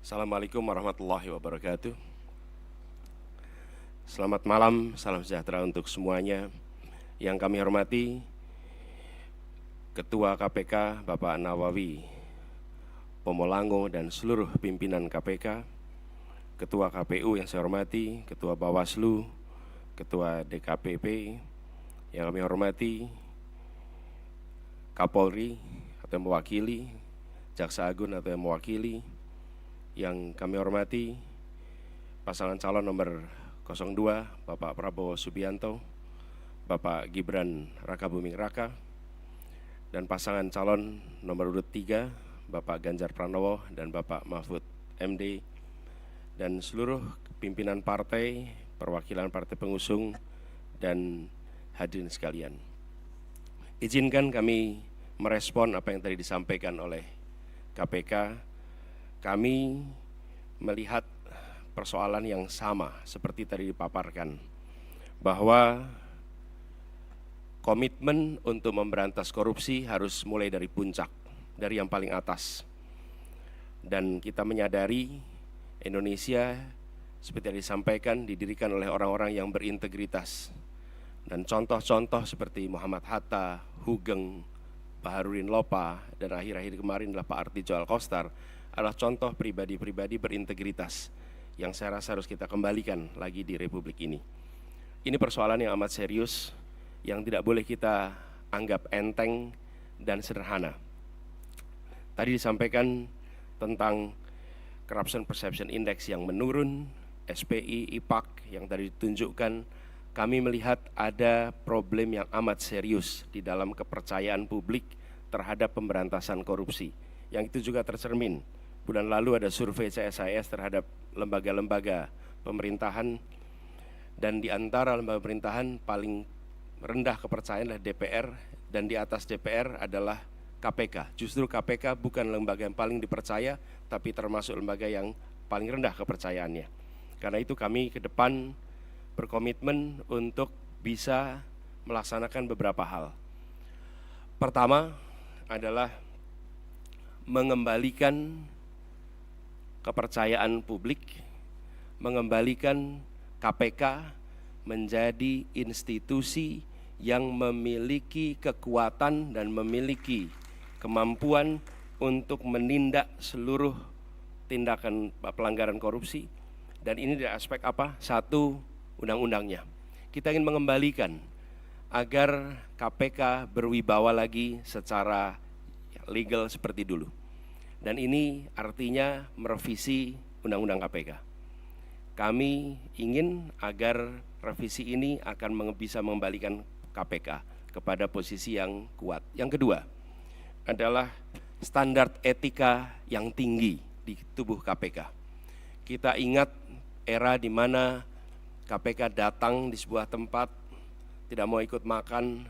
Assalamualaikum warahmatullahi wabarakatuh. Selamat malam, salam sejahtera untuk semuanya. Yang kami hormati Ketua KPK Bapak Nawawi Pomolango dan seluruh pimpinan KPK, Ketua KPU yang saya hormati, Ketua Bawaslu, Ketua DKPP, yang kami hormati Kapolri atau yang mewakili, Jaksa Agung atau yang mewakili, yang kami hormati pasangan calon nomor 02 Bapak Prabowo Subianto, Bapak Gibran Rakabuming Raka, dan pasangan calon nomor urut 3 Bapak Ganjar Pranowo dan Bapak Mahfud MD, dan seluruh pimpinan partai, perwakilan partai pengusung, dan hadirin sekalian. Izinkan kami merespon apa yang tadi disampaikan oleh KPK. Kami melihat persoalan yang sama seperti tadi dipaparkan, bahwa komitmen untuk memberantas korupsi harus mulai dari puncak, dari yang paling atas. Dan kita menyadari Indonesia seperti yang disampaikan didirikan oleh orang-orang yang berintegritas. Dan contoh-contoh seperti Muhammad Hatta, Hugeng, Baharudin Lopa, dan akhir-akhir kemarin adalah Pak Artijo Alkostar, adalah contoh pribadi-pribadi berintegritas yang saya rasa harus kita kembalikan lagi di Republik ini. Ini persoalan yang amat serius, yang tidak boleh kita anggap enteng dan sederhana. Tadi disampaikan tentang Corruption Perception Index yang menurun, SPI, IPAK yang tadi ditunjukkan. Kami melihat ada problem yang amat serius di dalam kepercayaan publik terhadap pemberantasan korupsi. Yang itu juga tercermin. Bulan lalu ada survei CSIS terhadap lembaga-lembaga pemerintahan, dan di antara lembaga pemerintahan paling rendah kepercayaan adalah DPR, dan di atas DPR adalah KPK. Justru KPK bukan lembaga yang paling dipercaya, tapi termasuk lembaga yang paling rendah kepercayaannya. Karena itu kami ke depan berkomitmen untuk bisa melaksanakan beberapa hal. Pertama adalah mengembalikan kepercayaan publik, mengembalikan KPK menjadi institusi yang memiliki kekuatan dan memiliki kemampuan untuk menindak seluruh tindakan pelanggaran korupsi. Dan ini dari aspek apa? Satu, undang-undangnya. Kita ingin mengembalikan agar KPK berwibawa lagi secara legal seperti dulu. Dan ini artinya merevisi undang-undang KPK. Kami ingin agar revisi ini akan bisa mengembalikan KPK kepada posisi yang kuat. Yang kedua adalah standar etika yang tinggi di tubuh KPK. Kita ingat era di mana KPK datang di sebuah tempat, tidak mau ikut makan,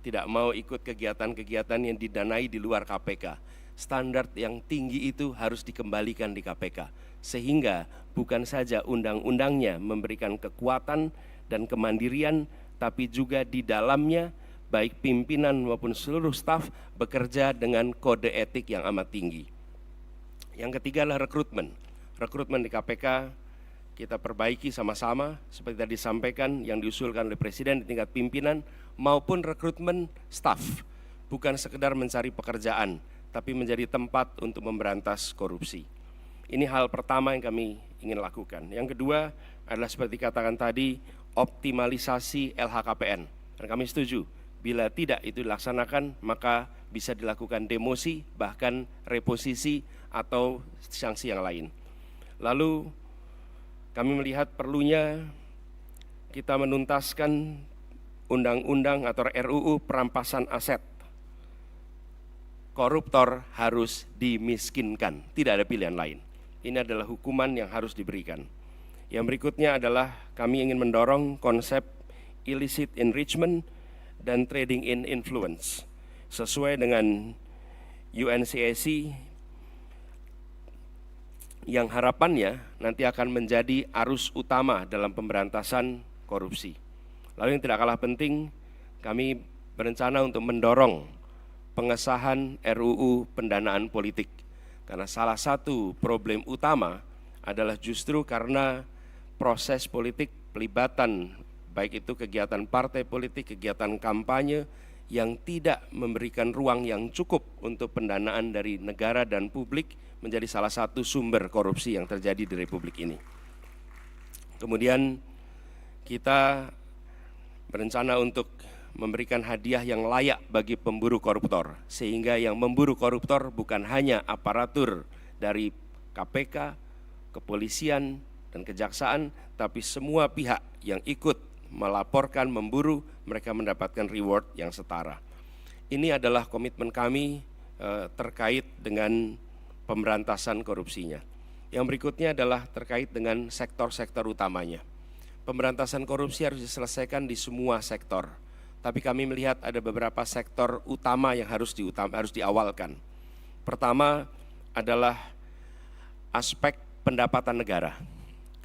tidak mau ikut kegiatan-kegiatan yang didanai di luar KPK. Standar yang tinggi itu harus dikembalikan di KPK, sehingga bukan saja undang-undangnya memberikan kekuatan dan kemandirian, tapi juga di dalamnya baik pimpinan maupun seluruh staf bekerja dengan kode etik yang amat tinggi. Yang ketiga adalah rekrutmen. Rekrutmen di KPK kita perbaiki sama-sama seperti tadi disampaikan yang diusulkan oleh Presiden di tingkat pimpinan maupun rekrutmen staf. Bukan sekedar mencari pekerjaan, tapi menjadi tempat untuk memberantas korupsi. Ini hal pertama yang kami ingin lakukan. Yang kedua adalah seperti katakan tadi, optimalisasi LHKPN. Dan kami setuju, bila tidak itu dilaksanakan, maka bisa dilakukan demosi, bahkan reposisi atau sanksi yang lain. Lalu kami melihat perlunya kita menuntaskan undang-undang atau RUU perampasan aset. Koruptor harus dimiskinkan, tidak ada pilihan lain. Ini adalah hukuman yang harus diberikan. Yang berikutnya adalah kami ingin mendorong konsep illicit enrichment dan trading in influence. Sesuai dengan UNCAC yang harapannya nanti akan menjadi arus utama dalam pemberantasan korupsi. Lalu yang tidak kalah penting, kami berencana untuk mendorong pengesahan RUU pendanaan politik. Karena salah satu problem utama adalah justru karena proses politik pelibatan, baik itu kegiatan partai politik, kegiatan kampanye yang tidak memberikan ruang yang cukup untuk pendanaan dari negara dan publik menjadi salah satu sumber korupsi yang terjadi di Republik ini. Kemudian kita berencana untuk memberikan hadiah yang layak bagi pemburu koruptor, sehingga yang memburu koruptor bukan hanya aparatur dari KPK, kepolisian, dan kejaksaan, tapi semua pihak yang ikut melaporkan, memburu, mereka mendapatkan reward yang setara. Ini adalah komitmen kami terkait dengan pemberantasan korupsinya. Yang berikutnya adalah terkait dengan sektor-sektor utamanya. Pemberantasan korupsi harus diselesaikan di semua sektor, tapi kami melihat ada beberapa sektor utama yang harus diawalkan. Pertama adalah aspek pendapatan negara.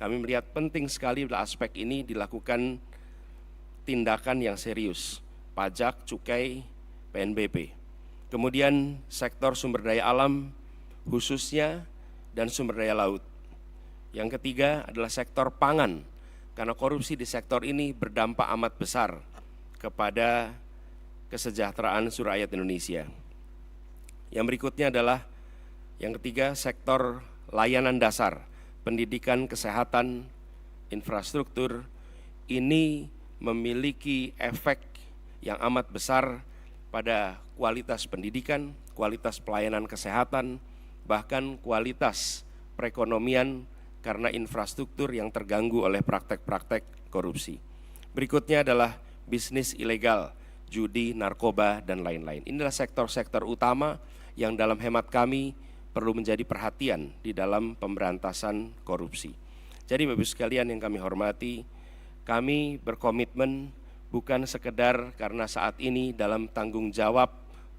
Kami melihat penting sekali aspek ini dilakukan tindakan yang serius, pajak, cukai, PNBP. Kemudian sektor sumber daya alam khususnya dan sumber daya laut. Yang ketiga adalah sektor pangan, karena korupsi di sektor ini berdampak amat besar kepada kesejahteraan seluruh rakyat Indonesia. Yang berikutnya adalah yang ketiga, sektor layanan dasar, pendidikan, kesehatan, infrastruktur. Ini memiliki efek yang amat besar pada kualitas pendidikan, kualitas pelayanan kesehatan, bahkan kualitas perekonomian karena infrastruktur yang terganggu oleh praktek-praktek korupsi. Berikutnya adalah bisnis ilegal, judi, narkoba, dan lain-lain. Inilah sektor-sektor utama yang dalam hemat kami perlu menjadi perhatian di dalam pemberantasan korupsi. Jadi Bapak-Ibu sekalian yang kami hormati, kami berkomitmen bukan sekedar karena saat ini dalam tanggung jawab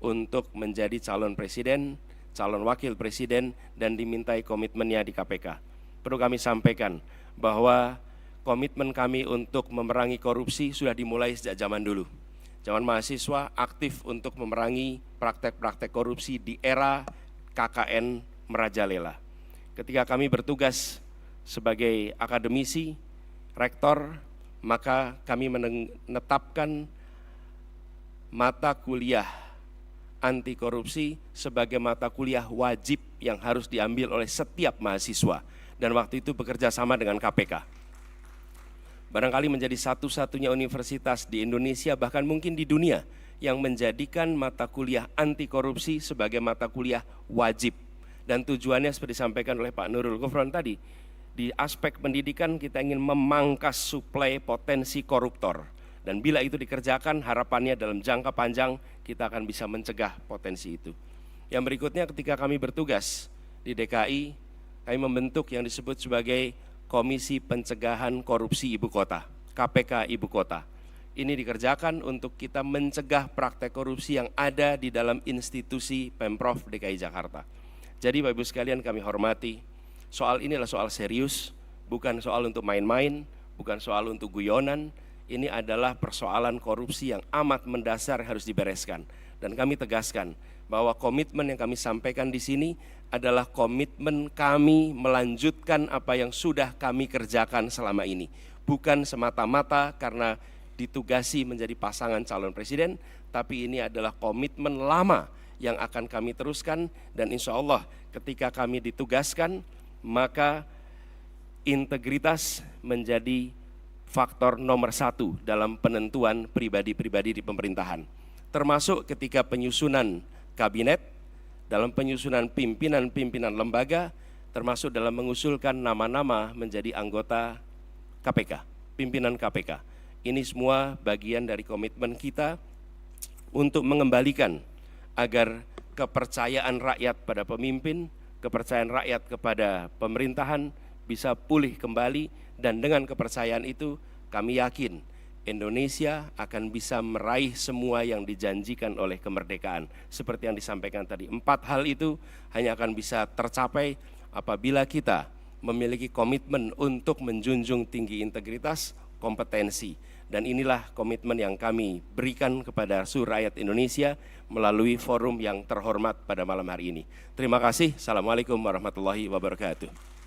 untuk menjadi calon presiden, calon wakil presiden, dan dimintai komitmennya di KPK. Perlu kami sampaikan bahwa komitmen kami untuk memerangi korupsi sudah dimulai sejak zaman dulu. Zaman mahasiswa aktif untuk memerangi praktek-praktek korupsi di era KKN merajalela. Ketika kami bertugas sebagai akademisi, rektor, maka kami menetapkan mata kuliah anti korupsi sebagai mata kuliah wajib yang harus diambil oleh setiap mahasiswa, dan waktu itu bekerja sama dengan KPK. Barangkali menjadi satu-satunya universitas di Indonesia, bahkan mungkin di dunia, yang menjadikan mata kuliah anti korupsi sebagai mata kuliah wajib. Dan tujuannya seperti disampaikan oleh Pak Nurul Gufron tadi, di aspek pendidikan kita ingin memangkas suplai potensi koruptor. Dan bila itu dikerjakan, harapannya dalam jangka panjang kita akan bisa mencegah potensi itu. Yang berikutnya, ketika kami bertugas di DKI, kami membentuk yang disebut sebagai Komisi Pencegahan Korupsi Ibu Kota, KPK Ibu Kota. Ini dikerjakan untuk kita mencegah praktek korupsi yang ada di dalam institusi Pemprov DKI Jakarta. Jadi Bapak-Ibu sekalian kami hormati, soal ini adalah soal serius, bukan soal untuk main-main, bukan soal untuk guyonan. Ini adalah persoalan korupsi yang amat mendasar harus dibereskan. Dan kami tegaskan bahwa komitmen yang kami sampaikan di sini adalah komitmen kami melanjutkan apa yang sudah kami kerjakan selama ini. Bukan semata-mata karena ditugasi menjadi pasangan calon presiden, tapi ini adalah komitmen lama yang akan kami teruskan. Dan insya Allah ketika kami ditugaskan, maka integritas menjadi faktor nomor satu dalam penentuan pribadi-pribadi di pemerintahan. Termasuk ketika penyusunan kabinet, dalam penyusunan pimpinan-pimpinan lembaga, termasuk dalam mengusulkan nama-nama menjadi anggota KPK, pimpinan KPK. Ini semua bagian dari komitmen kita untuk mengembalikan agar kepercayaan rakyat pada pemimpin, kepercayaan rakyat kepada pemerintahan bisa pulih kembali, dan dengan kepercayaan itu kami yakin Indonesia akan bisa meraih semua yang dijanjikan oleh kemerdekaan. Seperti yang disampaikan tadi, 4 hal itu hanya akan bisa tercapai apabila kita memiliki komitmen untuk menjunjung tinggi integritas, kompetensi, Dan inilah komitmen yang kami berikan kepada seluruh rakyat Indonesia melalui forum yang terhormat pada malam hari ini. Terima kasih. Assalamualaikum warahmatullahi wabarakatuh.